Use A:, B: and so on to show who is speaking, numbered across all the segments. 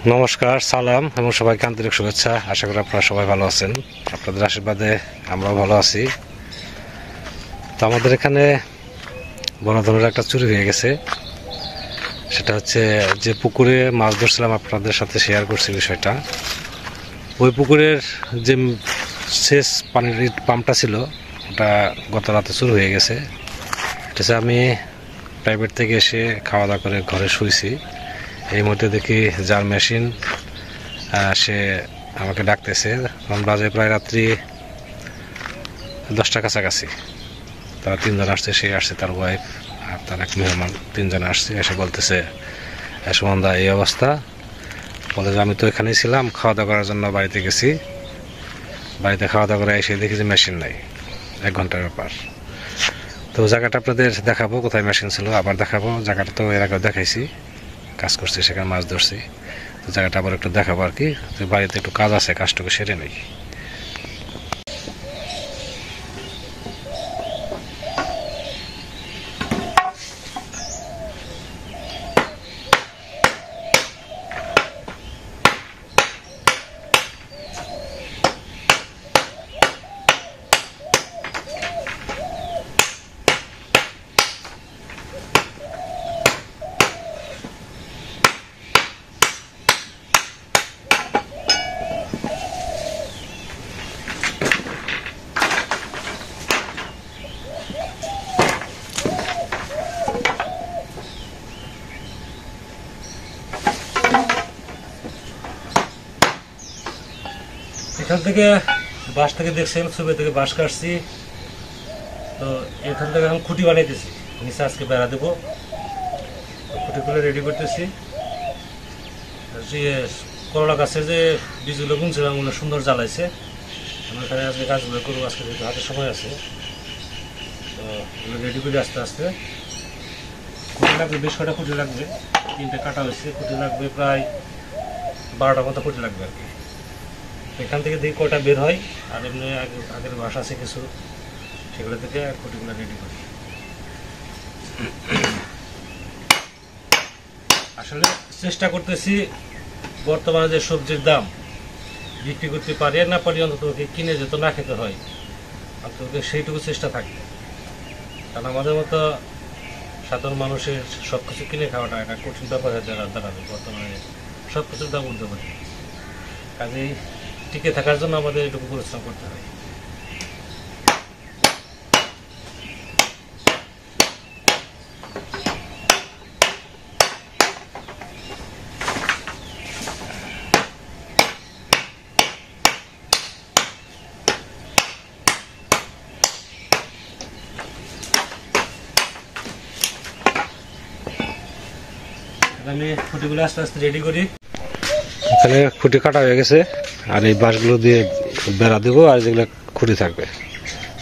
A: নমস্কার, সালাম এবং সবাইকে আন্তরিক শুভেচ্ছা। আশা করি আপনারা সবাই ভালো আছেন। আপনাদের আশীর্বাদে আমরাও ভালো আছি। তো আমাদের এখানে বড় ধরনের একটা চুরি হয়ে গেছে। সেটা হচ্ছে যে পুকুরে মাছ ধরছিলাম, আপনাদের সাথে শেয়ার করছি বিষয়টা। ওই পুকুরের যে শেষ পানির পাম্পটা ছিল ওটা গত রাতে চুরি হয়ে গেছে। এটা আমি প্রাইভেট থেকে এসে খাওয়া দাওয়া করে ঘরে শুয়েছি। এই মুহূর্তে দেখি যার মেশিন সে আমাকে ডাকতেছে। তখন বাজে প্রায় রাত্রি 10টার কাছাকাছি। তারা তিনজন আসছে, সে আসছে, তার ওয়াইফ আর তার এক মেহমান, তিনজন আসছে। এসে বলতেছে সুমনদা এই অবস্থা। বলে যে আমি তো এখানেই ছিলাম, খাওয়া দাওয়া করার জন্য বাড়িতে গেছি। বাড়িতে খাওয়া দাওয়া করে এসে দেখি যে মেশিন নাই। 1 ঘন্টার ব্যাপার। তো জায়গাটা আপনাদের দেখাবো, কোথায় মেশিন ছিল আবার দেখাবো। জায়গাটা তো এর আগেও দেখাইছি, কাজ করছি, সেখানে মাছ ধরছি। তো জায়গাটা আবার একটু দেখাবো আর কি। বাড়িতে একটু কাজ আছে, কাজটুকু সেরে নেই। এখান থেকে বাঁশ থেকে দেখছেন, ছবি থেকে বাঁশ কাটছি। তো এখান থেকে এখন খুঁটি বানাইতেছি। নিচে আজকে বেড়া দেবো, খুঁটিগুলো রেডি করতেছি। যে করলা গাছে যে বীজগুলো বুনছিলাম ওগুলো সুন্দর জ্বালাইছে। আমি এখানে আজকে কাজগুলো করবো, আজকে যেহেতু হাতে সময় আছে। তো এগুলো রেডি করে আস্তে আস্তে খুঁটি লাগবে, বেশ কটা খুঁটি লাগবে। 3টে কাটা হয়েছে, খুঁটি লাগবে প্রায় 12টার মতো খুঁটি লাগবে আর কি। এখান থেকে দেখি কটা বের হয়, আর এমনি আগের বাসা আছে কিছু, সেগুলো থেকে খুঁটিগুলো রেডি করি। আসলে চেষ্টা করতেছি বর্তমানে যে সবজির দাম, বিক্রি করতে পারি আর না পারি, অন্তত কিনে যেত না খেতে হয়, অন্তত সেইটুকু চেষ্টা থাকে। কারণ আমাদের মতো সাধারণ মানুষের সব কিছু কিনে খাওয়াটা একটা কঠিন ব্যাপার হয়ে দাঁড়াবে। বর্তমানে সব কিছুর দাম উঠতে পারে, কাজেই টিকে থাকার জন্য আমাদের এটুকু পরিশ্রম করতে হয়। আমি খুঁটিগুলো আস্তে আস্তে রেডি করি। এখানে খুঁটি কাটা হয়ে গেছে, আর এই বাঁশগুলো দিয়ে বেড়া দেবো, আর যেগুলো খুঁটি থাকবে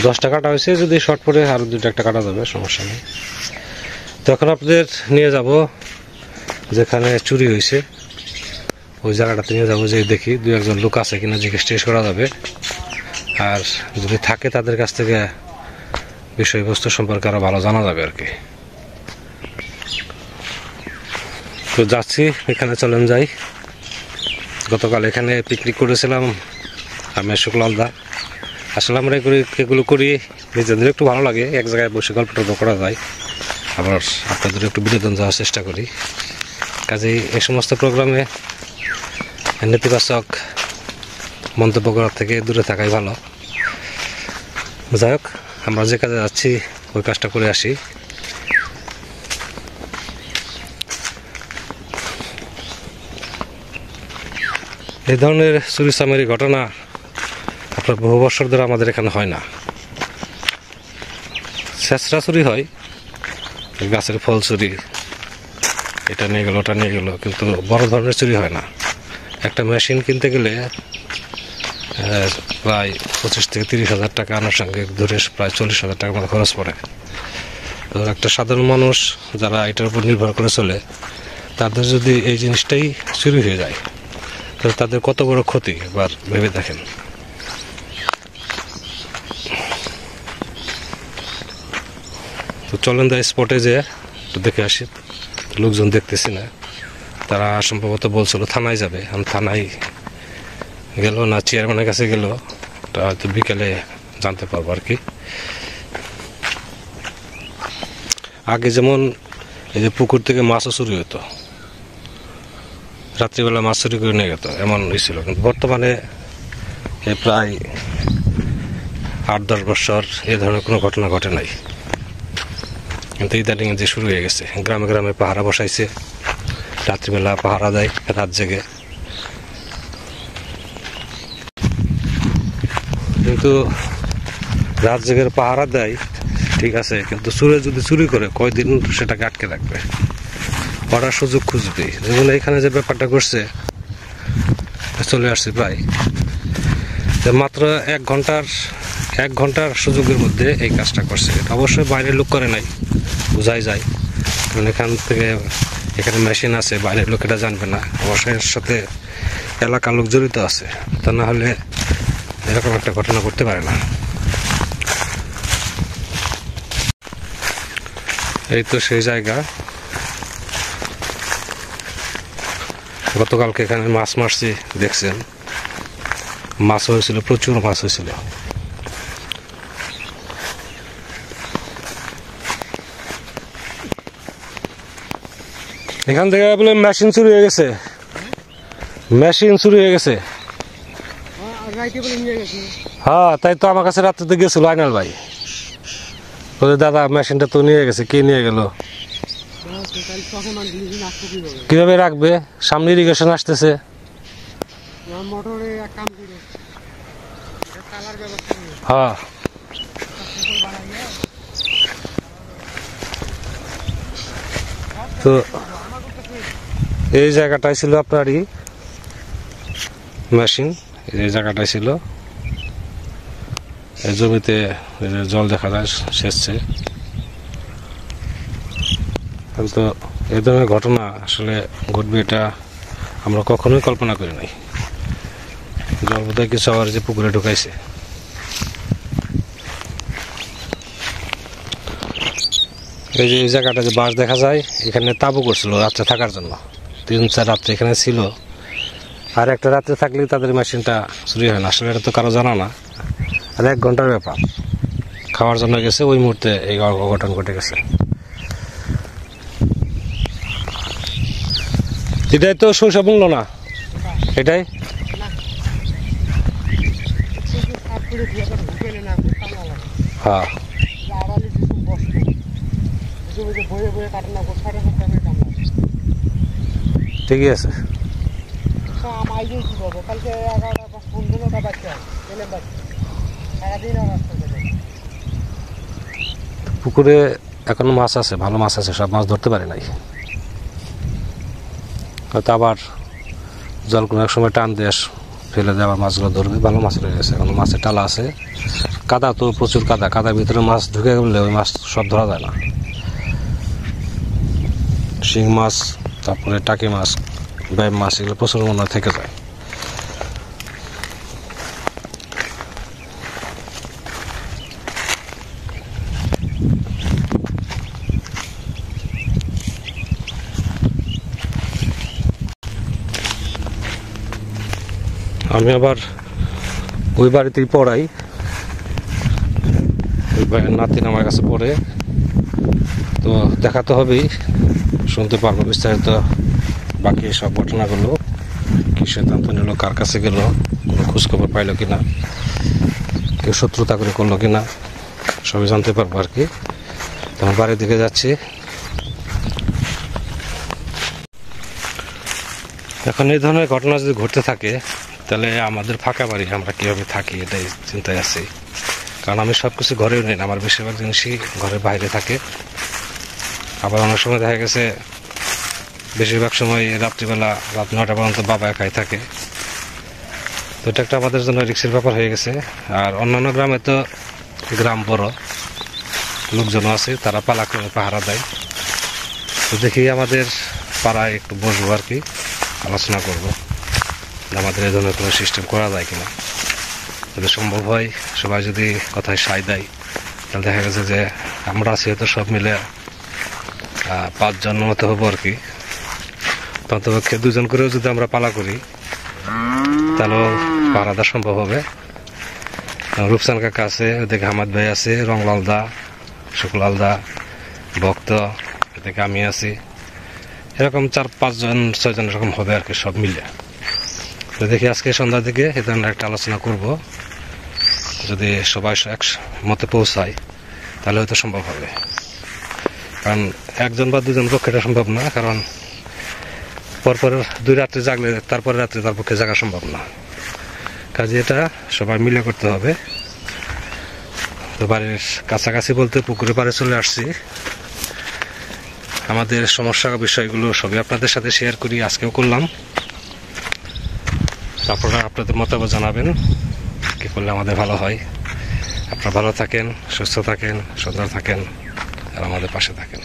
A: 10টা কাটা হয়েছে। যদি শর্ট পরে আরো 2টা একটা কাটা যাবে, সমস্যা নেই। তখন আপনাদের নিয়ে যাব যেখানে চুরি হয়েছে, ওই জায়গাটাতে নিয়ে যাবো। যে দেখি 2-1 লোক আছে কিনা জিজ্ঞেস টিজ্ঞেস করা যাবে, আর যদি থাকে তাদের কাছ থেকে বিষয়বস্তু সম্পর্কে আরো ভালো জানা যাবে আর কি। তো যাচ্ছি, এখানে চলেন যাই। গতকাল এখানে পিকনিক করেছিলাম আমি শুক্লালদা। আসলে আমরা এগুলো করি নিজেদের একটু ভালো লাগে, এক জায়গায় বসে গল্প টল্প করা যায়, আবার আপনাদের একটু বিনোদন যাওয়ার চেষ্টা করি। কাজেই এই সমস্ত প্রোগ্রামে নেতিবাচক মন্তব্য করার থেকে দূরে থাকাই ভালো। যাই হোক, আমরা যে কাজে যাচ্ছি ওই কাজটা করে আসি। এই ধরনের চুরি চামারি ঘটনা আপনার বহু বছর ধরে আমাদের এখানে হয় না। ছেঁচড়া চুরি হয়, গাছের ফল চুরি, এটা নিয়ে গেল ওটা নিয়ে গেল, কিন্তু বড় ধরনের চুরি হয় না। একটা মেশিন কিনতে গেলে প্রায় 25 থেকে 30 হাজার টাকা আনুষঙ্গিক ধরে প্রায় 40,000 টাকার মতো খরচ পড়ে। তো একটা সাধারণ মানুষ যারা এটার উপর নির্ভর করে চলে, তাদের যদি এই জিনিসটাই চুরি হয়ে যায় তাহলে তাদের কত বড় ক্ষতি এবার ভেবে দেখেন। তো চলেন দা স্পটে যে দেখে আসি, লোকজন দেখতেছি না, তারা সম্ভবত বলছিল থানায় যাবে, আমি থানায় গেল না চেয়ারম্যানের কাছে গেল, তা হয়তো বিকেলে জানতে পারবো আর কি। আগে যেমন এই যে পুকুর থেকে মাছও চুরি হতো, রাত্রিবেলা মাছ চুরি করে নিয়ে যেত, এমন হয়েছিল। কিন্তু বর্তমানে প্রায় 8-10 বছর এ ধরনের কোনো ঘটনা ঘটে নাই। কিন্তু ইদানিং যে শুরু হয়ে গেছে, গ্রামে গ্রামে পাহারা বসাইছে, রাত্রিবেলা পাহারা দেয় রাত জেগে। কিন্তু রাত জেগের পাহারা দেয় ঠিক আছে, কিন্তু চুরে যদি চুরি করে কয়দিন সেটাকে আটকে রাখবে, ওরা সুযোগ খুঁজবে। যেমন এখানে যে ব্যাপারটা করছে, চলে আসছে প্রায় মাত্র 1 ঘন্টার সুযোগের মধ্যে এই কাজটা করছে। অবশ্যই বাইরের লোক করে নাই, বোঝাই যায়, কারণ এখানে মেশিন আছে, বাইরের লোক এটা জানবে না। অবশ্যই এর সাথে এলাকার লোক জড়িত আছে, তা না হলে এরকম একটা ঘটনা করতে পারে না। এই তো সেই জায়গা। গতকালকে এখানে মাছ মারছি, দেখছেন, মাছ হয়েছিল, প্রচুর মাছ হয়েছিল। এখান থেকে বলে মেশিন চুরি হয়ে গেছে, মেশিন চুরি হয়ে গেছে। হ্যাঁ, তাই তো আমার কাছে রাত্রে গেছিল আইনাল ভাই, বলে দাদা মেশিনটা তো নিয়ে গেছে। কে নিয়ে গেল? কিভাবে রাখবে? সামনে ইরিগেশন আসতেছে। হ্যাঁ, তো এই জায়গাটাই ছিল আপনারই মেশিন, এই জায়গাটাই ছিল। এই জমিতে জল দেখা যায় সেচছে। কিন্তু এই ধরনের ঘটনা আসলে ঘটবে এটা আমরা কখনোই কল্পনা করি নাই। জল বোধহয় কিছু আবার যে পুকুরে ঢুকাইছে। এই যে এই জায়গাটা যে বাঁশ দেখা যায়, এখানে তাঁবু করছিল রাত্রে থাকার জন্য, 3-4 রাত্রে এখানে ছিল। আর একটা রাত্রে থাকলেই তাদের মেশিনটা চুরি হয় না। আসলে এটা তো কারো জানা না। আর 1 ঘন্টার ব্যাপার, খাওয়ার জন্য গেছে, ওই মুহূর্তে এই অঘটন ঘটে গেছে। এটাই তো শৈশব মূল্য না, এটাই হ্যাঁ। ঠিকই আছে। পুকুরে এখনো মাছ আছে, ভালো মাছ আছে, সব মাছ ধরতে পারে নাই। হয়তো আবার জল কোনো এক সময় টান দিয়ে ফেলে দেওয়া মাছগুলো ধরবে, ভালো মাছ রয়ে গেছে। এখন মাছের টালা আছে, কাদা তো প্রচুর কাদা, কাদার ভিতরে মাছ ঢুকে গেলে ওই মাছ সব ধরা যায় না। শিং মাছ, তারপরে টাকি মাছ, ব্যাম মাছ, এগুলো প্রচুর মনে থেকে যায়। আমি আবার ওই বাড়িতেই পড়াই, ওই ভাইয়ের নাতিন আমার কাছে পড়ে, তো দেখাতে হবেই, শুনতে পারবো বিস্তারিত বাকি সব ঘটনাগুলো। কি সিদ্ধান্ত নিল, কার কাছে গেল, কোনো খোঁজখবর পাইল কিনা, কেউ শত্রুতা করে করলো কিনা, সবই জানতে পারবো আর কি। তখন বাড়ির দিকে যাচ্ছি। এখন এই ধরনের ঘটনা যদি ঘটতে থাকে, তাহলে আমাদের ফাঁকা বাড়ি আমরা কীভাবে থাকি এটাই চিন্তায় আছি। কারণ আমি সব কিছু ঘরেও নেই, আমার বেশিরভাগ জিনিসই ঘরের বাইরে থাকে। আবার অনেক সময় দেখা গেছে বেশিরভাগ সময় রাত্রিবেলা রাত 9টা পর্যন্ত বাবা একাই থাকে। তো এটা একটা আমাদের জন্য রিস্কের ব্যাপার হয়ে গেছে। আর অন্যান্য গ্রামে তো গ্রাম বড়, লোকজন আছে, তারা পালা করে পাহারা দেয়। তো দেখি আমাদের পাড়ায় একটু বসবো আর কি, আলোচনা করবো আমাদের এই ধরনের কোনো সিস্টেম করা যায় কিনা। যদি সম্ভব হয়, সবাই যদি কথায় সায় দেয়, তাহলে দেখা গেছে যে আমরা আছি হয়তো সব মিলে 5 জন মতো হবো আর কি। অন্তপক্ষে 2 জন করেও যদি আমরা পালা করি তাহলেও পাহারা দেওয়া সম্ভব হবে। রূপসান কাকা আছে, ওদিকে হামাদ ভাই আছে, রংলাল দা, শুকলাল দা, ভক্ত, এদিকে আমি আছি, এরকম 4-5 জন 6 জন এরকম হবে আর কি, সব মিলে। তো দেখি আজকে সন্ধ্যার দিকে এ ধরনের একটা আলোচনা করব। যদি সবাই এক মতে পৌঁছায় তাহলে হয়তো সম্ভব হবে, কারণ 1 জন বা 2 জন পক্ষে এটা সম্ভব না, কারণ পরপর 2 রাত্রে জাগলে তারপরে রাত্রে তার পক্ষে জাগা সম্ভব না। কাজে এটা সবাই মিলে করতে হবে। তো বাড়ির কাছাকাছি বলতে পুকুরের পাড়ে চলে আসছি। আমাদের সমস্যা বিষয়গুলো সবই আপনাদের সাথে শেয়ার করি, আজকেও করলাম। আপনারা আপনাদের মতামত জানাবেন কি করলে আমাদের ভালো হয়। আপনারা ভালো থাকেন, সুস্থ থাকেন, সুন্দর থাকেন আর আমাদের পাশে থাকেন।